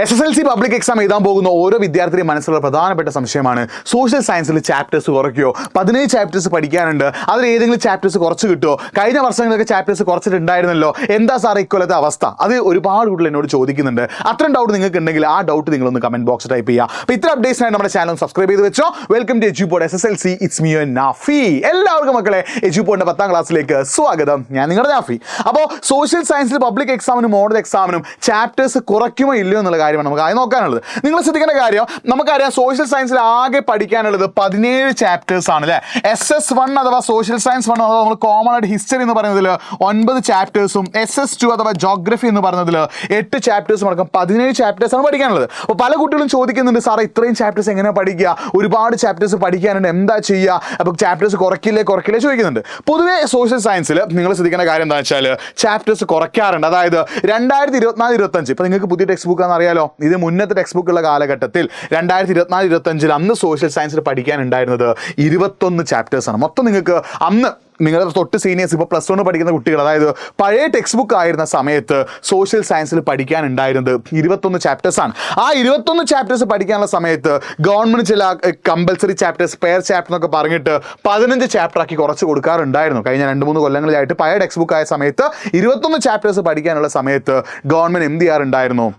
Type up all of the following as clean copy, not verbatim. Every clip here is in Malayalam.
SSLC പബ്ലിക് എക്സാം എഴുതാൻ പോകുന്ന ഓരോ വിദ്യാർത്ഥിയും മനസ്സിലുള്ള പ്രധാനപ്പെട്ട സംശയമാണ് സോഷ്യൽ സയൻസിൽ ചാപ്റ്റേഴ്സ് കുറയ്ക്കുമോ? 15 ചാപ്റ്റേഴ്സ് പഠിക്കാനുണ്ട്, അതിൽ ഏതെങ്കിലും ചാപ്റ്റേഴ്സ് കുറച്ച് കിട്ടുമോ? കഴിഞ്ഞ വർഷങ്ങളിലൊക്കെ ചാപ്റ്റേഴ്സ് കുറച്ചിട്ടുണ്ടായിരുന്നല്ലോ, എന്താ സാർ ഇക്കൊല്ലത്തെ അവസ്ഥ? അത് ഒരുപാട് കുട്ടികൾ എന്നോട് ചോദിക്കുന്നുണ്ട്. അത്രയും ഡൗട്ട് നിങ്ങൾക്ക് ഉണ്ടെങ്കിൽ ആ ഡൗട്ട് നിങ്ങളൊന്ന് കമന്റ് ബോക്സ് ടൈപ്പ് ചെയ്യുക. അപ്പോൾ ഇത്ര അപ്ഡേറ്റ്സിനായി നമ്മുടെ ചാനൽ സബ്സ്ക്രൈബ് ചെയ്ത് വെച്ചോ. Welcome to Edupod SSLC. It's me Nafi. എല്ലാവർക്കും മക്കളെ എജ്യൂപോഡിന്റെ 10ാം ക്ലാസ്സിലേക്ക് സ്വാഗതം. ഞാൻ നിങ്ങളുടെ നാഫി. അപ്പോൾ സോഷ്യൽ സയൻസിൽ പബ്ലിക് എക്സാമിനും മോഡൽ എക്സാമിനും ചാപ്റ്റേഴ്സ് കുറയ്ക്കുമോ ഇല്ലയോ എന്നുള്ള കാര്യമാണ് നമുക്ക് ആദ്യം നോക്കാനുള്ളത്. നിങ്ങൾ ശ്രദ്ധിക്കേണ്ട കാര്യം, നമുക്കറിയാം സോഷ്യൽ സയൻസിൽ ആകെ പഠിക്കാനുള്ളത് 17 ചാപ്റ്റേഴ്സ് ആണ് അല്ലേ. SS1 അഥവാ സോഷ്യൽ സയൻസ് 1 അഥവാ നമ്മൾ കോമൺ ആയിട്ട് ഹിസ്റ്ററി എന്ന് പറയുന്നതിൽ 9 ചാപ്റ്റേഴ്സും SS2 അഥവാ ജോഗ്രഫി എന്ന് പറയുന്നതിൽ 8 ചാപ്റ്റേഴ്സും അടക്കം 17 ചാപ്റ്റേഴ്സ് ആണ് പഠിക്കാനുള്ളത്. അപ്പോൾ പല കുട്ടികളും ചോദിക്കുന്നുണ്ട്, സാറേ ഇത്രയും ചാപ്റ്റേഴ്സ് എങ്ങനെയാണ് പഠിക്കുക? ഒരുപാട് ചാപ്റ്റേഴ്സ് പഠിക്കാനുണ്ട്, എന്താ ചെയ്യുക? അപ്പോൾ ചാപ്റ്റേഴ്സ് കുറയ്ക്കില്ലേ ചോദിക്കുന്നുണ്ട്. പൊതുവേ സോഷ്യൽ സയൻസിൽ നിങ്ങൾ ശ്രദ്ധിക്കേണ്ട കാര്യം എന്താ വെച്ചാൽ ചാപ്റ്റേഴ്സ് കുറയ്ക്കാറുണ്ട്. അതായത് 2024-25 ഇപ്പോൾ നിങ്ങൾക്ക് പുതിയ ടെക്സ്റ്റ് ബുക്ക് ആണെന്ന് അറിയാലോ. ഇത് മുന്നത്തെ ടെക്സ്റ്റ് ബുക്കുള്ള കാലഘട്ടത്തിൽ 2024-25 അന്ന് സോഷ്യൽ സയൻസിൽ പഠിക്കാനുണ്ടായിരുന്നത് 21 ചാപ്റ്റേഴ്സാണ്. മൊത്തം നിങ്ങൾക്ക് അന്ന് നിങ്ങളുടെ തൊട്ട് സീനിയേഴ്സ് ഇപ്പോൾ +1 പഠിക്കുന്ന കുട്ടികൾ, അതായത് പഴയ ടെക്സ്റ്റ് ബുക്ക് ആയിരുന്ന സമയത്ത് സോഷ്യൽ സയൻസിൽ പഠിക്കാനുണ്ടായിരുന്നത് 21 ചാപ്റ്റേഴ്സാണ്. ആ 21 ചാപ്റ്റേഴ്സ് പഠിക്കാനുള്ള സമയത്ത് ഗവൺമെൻറ് ചില കമ്പൽസറി ചാപ്റ്റേഴ്സ്, പെയർ ചാപ്റ്റർ എന്നൊക്കെ പറഞ്ഞിട്ട് 15 ചാപ്റ്റർ ആക്കി കുറച്ച് കൊടുക്കാറുണ്ടായിരുന്നു. കഴിഞ്ഞ 2-3 കൊല്ലങ്ങളിലായിട്ട് പഴയ ടെക്സ്റ്റ് ബുക്ക് ആയ സമയത്ത് 21 ചാപ്റ്റേഴ്സ് പഠിക്കാനുള്ള സമയത്ത് ഗവൺമെൻറ് എന്ത് ചെയ്യാറുണ്ടായിരുന്നു?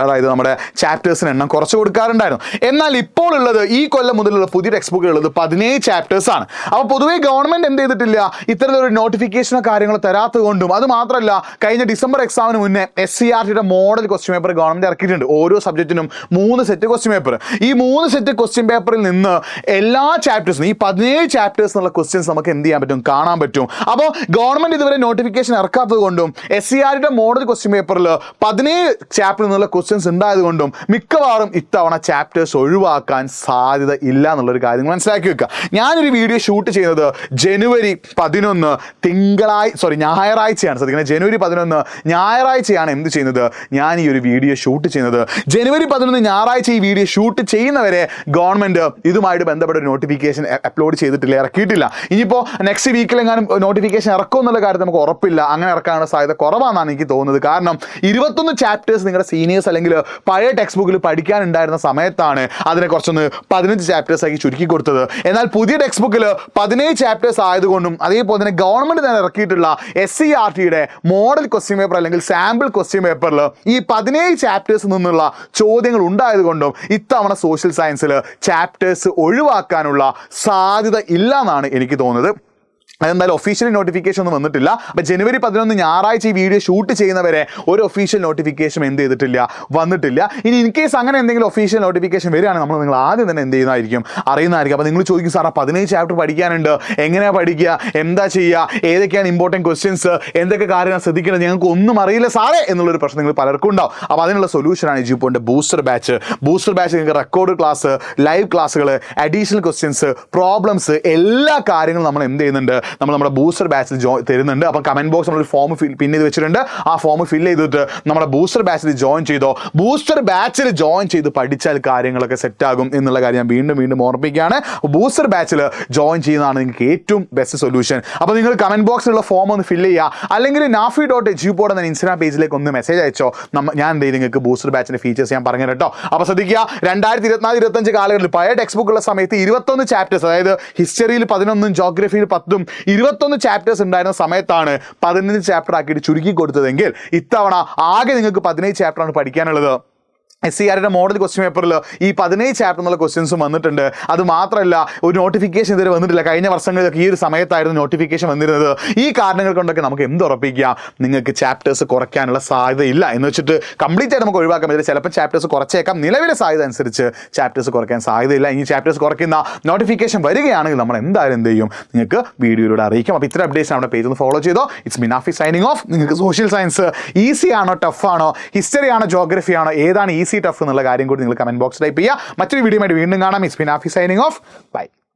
അതായത് നമ്മുടെ ചാപ്റ്റേഴ്സിന് എണ്ണം കുറച്ച് കൊടുക്കാറുണ്ടായിരുന്നു. എന്നാൽ ഇപ്പോൾ ഉള്ളത്, ഈ കൊല്ലം മുതലുള്ള പുതിയ ടെക്സ്റ്റ് ബുക്കുകൾ ഉള്ളത് 17 ചാപ്റ്റേഴ്സാണ്. അപ്പോൾ പൊതുവേ ഗവൺമെൻറ് എന്ത് ചെയ്തിട്ടില്ല, ഇത്തരത്തിലൊരു നോട്ടിഫിക്കേഷനോ കാര്യങ്ങളോ തരാത്തത് കൊണ്ടും, അത് മാത്രമല്ല കഴിഞ്ഞ ഡിസംബർ എക്സാമിന് മുന്നേ SCERTയുടെ മോഡൽ ക്വസ്റ്റ്യൻ പേപ്പർ ഗവൺമെൻറ് ഇറക്കിയിട്ടുണ്ട്. ഓരോ സബ്ജക്റ്റിനും 3 സെറ്റ് ക്വസ്റ്റ്യൻ പേപ്പർ. ഈ 3 സെറ്റ് ക്വസ്റ്റ്യൻ പേപ്പറിൽ നിന്ന് എല്ലാ ചാപ്റ്റേഴ്സിനും, ഈ 17 ചാപ്റ്റേഴ്സ് എന്നുള്ള ക്വസ്റ്റ്യൻസ് നമുക്ക് എന്ത് ചെയ്യാൻ പറ്റും, കാണാൻ പറ്റും. അപ്പോൾ ഗവൺമെൻറ് ഇതുവരെ നോട്ടിഫിക്കേഷൻ ഇറക്കാത്തത് കൊണ്ടും SCERTയുടെ മോഡൽ ക്വസ്റ്റ്യൻ പേപ്പറിൽ 17 ചാപ്റ്റർ ക്വസ്റ്റ്യൻസ് ഉണ്ടായതുകൊണ്ടും മിക്കവാറും ഇത്തവണ ചാപ്റ്റേഴ്സ് ഒഴിവാക്കാൻ സാധ്യത ഇല്ല എന്നുള്ളൊരു കാര്യം മനസ്സിലാക്കി വെക്കുക. ഞാനൊരു വീഡിയോ ഷൂട്ട് ചെയ്യുന്നത് ജനുവരി 11 ഞായറാഴ്ചയാണ്. ശ്രദ്ധിക്കുന്നത്, ജനുവരി 11 ഞായറാഴ്ചയാണ് എന്ത് ചെയ്യുന്നത്, ഞാൻ ഈ ഒരു വീഡിയോ ഷൂട്ട് ചെയ്യുന്നത്. ജനുവരി 11 ഞായറാഴ്ച ഈ വീഡിയോ ഷൂട്ട് ചെയ്യുന്നവരെ ഗവൺമെൻറ് ഇതുമായിട്ട് ബന്ധപ്പെട്ട ഒരു നോട്ടിഫിക്കേഷൻ അപ്ലോഡ് ചെയ്തിട്ടില്ല, ഇറക്കിയിട്ടില്ല. ഇനിയിപ്പോൾ നെക്സ്റ്റ് വീക്കിലെങ്ങാനും നോട്ടിഫിക്കേഷൻ ഇറക്കും എന്നുള്ള കാര്യത്തിൽ നമുക്ക് ഉറപ്പില്ല. അങ്ങനെ ഇറക്കാനുള്ള സാധ്യത കുറവാണെന്നാണ് എനിക്ക് തോന്നുന്നത്. കാരണം 21 ചാപ്റ്റേഴ്സ് നിങ്ങളുടെ സീനിയേഴ്സ് അല്ലെങ്കിൽ പഴയ ടെക്സ്റ്റ് ബുക്കിൽ പഠിക്കാനുണ്ടായിരുന്ന സമയത്താണ് അതിനെ കുറച്ചൊന്ന് 15 ചാപ്റ്റേഴ്സ് ആക്കി ചുരുക്കി കൊടുത്തത്. എന്നാൽ പുതിയ ടെക്സ്റ്റ് ബുക്കിൽ 17 ചാപ്റ്റേഴ്സ് ആയതുകൊണ്ടും അതേപോലെ തന്നെ ഗവൺമെൻറ് തന്നെ ഇറക്കിയിട്ടുള്ള SCERTയുടെ മോഡൽ ക്വസ്റ്റ്യൻ പേപ്പർ അല്ലെങ്കിൽ സാമ്പിൾ ക്വസ്റ്റ്യൻ പേപ്പറിൽ ഈ 17 ചാപ്റ്റേഴ്സിൽ നിന്നുള്ള ചോദ്യങ്ങൾ ഉണ്ടായതുകൊണ്ടും ഇത്തവണ സോഷ്യൽ സയൻസിൽ ചാപ്റ്റേഴ്സ് ഒഴിവാക്കാനുള്ള സാധ്യത ഇല്ല എന്നാണ് എനിക്ക് തോന്നുന്നത്. അതെന്തായാലും ഒഫീഷ്യൽ നോട്ടിഫിക്കേഷൻ ഒന്നും വന്നിട്ടില്ല. അപ്പോൾ ജനുവരി 11 ഞായറാഴ്ച ഈ വീഡിയോ ഷൂട്ട് ചെയ്യുന്നവരെ ഒരു ഒഫീഷ്യൽ നോട്ടിഫിക്കേഷൻ എന്ത് ചെയ്തിട്ടില്ല, വന്നിട്ടില്ല. ഇനി ഇൻ കേസ് അങ്ങനെ എന്തെങ്കിലും ഒഫീഷ്യൽ നോട്ടിഫിക്കേഷൻ വരികയാണെങ്കിൽ നിങ്ങൾ ആദ്യം തന്നെ എന്ത് ചെയ്യുന്നതായിരിക്കും, അറിയുന്നതായിരിക്കും. അപ്പോൾ നിങ്ങൾ ചോദിക്കും, സാർ 17 ചാപ്റ്റർ പഠിക്കാനുണ്ട്, എങ്ങനെയാണ് പഠിക്കുക, എന്താ ചെയ്യുക, ഏതൊക്കെയാണ് ഇമ്പോർട്ടൻറ്റ് ക്വസ്റ്റ്യൻസ്, എന്തൊക്കെ കാര്യങ്ങൾ ശ്രദ്ധിക്കുന്നത്, ഞങ്ങൾക്ക് ഒന്നും അറിയില്ല സാറേ എന്നുള്ളൊരു പ്രശ്നം നിങ്ങൾ പലർക്കും ഉണ്ടാവും. അപ്പോൾ അതിനുള്ള സൊല്യൂഷനാണ് എജ്യൂപോഡിൻ്റെ ബൂസ്റ്റർ ബാച്ച്. നിങ്ങൾക്ക് റെക്കോർഡ് ക്ലാസ്, ലൈവ് ക്ലാസ്സുകൾ, അഡീഷണൽ ക്വസ്റ്റ്യൻസ്, പ്രോബ്ലംസ്, എല്ലാ കാര്യങ്ങളും നമ്മൾ എന്ത് ചെയ്യുന്നുണ്ട്, നമ്മുടെ ബൂസ്റ്റർ ബാച്ചിൽ തരുന്നുണ്ട്. അപ്പം കമന്റ് ബോക്സ് നമ്മളൊരു ഫോം പിൻ ചെയ്ത് വെച്ചിട്ടുണ്ട്. ആ ഫോം ഫില്ല് ചെയ്തിട്ട് നമ്മുടെ ബൂസ്റ്റർ ബാച്ചിൽ ജോയിൻ ചെയ്തോ. ബൂസ്റ്റർ ബാച്ചിൽ ജോയിൻ ചെയ്ത് പഠിച്ചാൽ കാര്യങ്ങളൊക്കെ സെറ്റ് ആകും എന്നുള്ള കാര്യം ഞാൻ വീണ്ടും ഓർമ്മിപ്പിക്കുകയാണ്. ബൂസ്റ്റർ ബാച്ചിൽ ജോയിൻ ചെയ്യുന്നതാണ് നിങ്ങൾക്ക് ഏറ്റവും ബെസ്റ്റ് സൊല്യൂഷൻ. അപ്പോൾ നിങ്ങൾ കമന്റ് ബോക്സിലുള്ള ഫോം ഒന്ന് ഫില്ല് ചെയ്യുക, അല്ലെങ്കിൽ nafi.ejupod എന്ന ഇൻസ്റ്റാഗ്രാം പേജിലേക്ക് ഒന്ന് മെസ്സേജ് അയച്ചോ. ഞാൻ എന്ത് ചെയ്യും, നിങ്ങൾക്ക് ബൂസ്റ്റർ ബാച്ചിൻ്റെ ഫീച്ചേഴ്സ് ഞാൻ പറഞ്ഞു കേട്ടോ. അപ്പോൾ ശ്രദ്ധിക്കുക, 2024-25 കാലഘട്ടത്തിൽ പഴയ ടെക്സ്റ്റ് ബുക്കുള്ള സമയത്ത് 21 ചാപ്റ്റേഴ്സ്, അതായത് ഹിസ്റ്ററിയിൽ 11, ജോഗ്രഫിയിൽ 10, 21 ചാപ്റ്റേഴ്സ് ഉണ്ടായിരുന്ന സമയത്താണ് 15 ചാപ്റ്റർ ആക്കിയിട്ട് ചുരുക്കി കൊടുത്തതെങ്കിൽ ഇത്തവണ ആകെ നിങ്ങൾക്ക് 17 ചാപ്റ്ററാണ് പഠിക്കാനുള്ളത്. SCERTയുടെ മോഡൽ ക്വസ്റ്റ്യൻ പേപ്പറിൽ ഈ 17 ചാപ്റ്റർ എന്നുള്ള ക്വസ്റ്റ്യൻസും വന്നിട്ടുണ്ട്. അത് മാത്രമല്ല, ഒരു നോട്ടിഫിക്കേഷൻ ഇതുവരെ വന്നിട്ടില്ല. കഴിഞ്ഞ വർഷങ്ങളിലൊക്കെ ഈ ഒരു സമയത്തായിരുന്നു നോട്ടിഫിക്കേഷൻ വന്നിരുന്നത്. ഈ കാരണങ്ങൾ കൊണ്ടൊക്കെ നമുക്ക് എന്ത് ഉറപ്പിക്കാം, നിങ്ങൾക്ക് ചാപ്റ്റേഴ്സ് കുറയ്ക്കാനുള്ള സാധ്യതയില്ല എന്ന് വെച്ചിട്ട് കംപ്ലീറ്റ് ആയിട്ട് നമുക്ക് ഒഴിവാക്കാൻ പറ്റില്ല. ചിലപ്പോൾ ചാപ്റ്റേഴ്സ് കുറച്ചേക്കാം, നിലവിലെ സാധ്യത അനുസരിച്ച് ചാപ്റ്റേഴ്സ് കുറയ്ക്കാൻ സാധ്യതയില്ല. ഇനി ചാപ്റ്റേഴ്സ് കുറയ്ക്കുന്ന നോട്ടിഫിക്കേഷൻ വരികയാണെങ്കിൽ നമ്മൾ എന്തായാലും എന്ത് ചെയ്യും, നിങ്ങൾക്ക് വീഡിയോയിലൂടെ അറിയിക്കാം. അപ്പോൾ ഇത്ര അപ്ഡേറ്റ്സ് നമ്മുടെ പേജ് ഒന്ന് ഫോളോ ചെയ്തോ. It's me Nafi signing of. നിങ്ങൾക്ക് സോഷ്യൽ സയൻസ് ഈസി ആണോ, ടഫ് ആണോ, ഹിസ്റ്ററി ആണോ, ജോഗ്രഫി ആണോ, ഏതാണ് ഈസി ടഫ് എന്നുള്ള കാര്യം കൂടി നിങ്ങൾ കമന്റ് ബോക്സ് ടൈപ്പ് ചെയ്യുക. മറ്റൊരു വീഡിയോ ആയിട്ട് വീണ്ടും കാണാം. It's me Nafi signing off. By.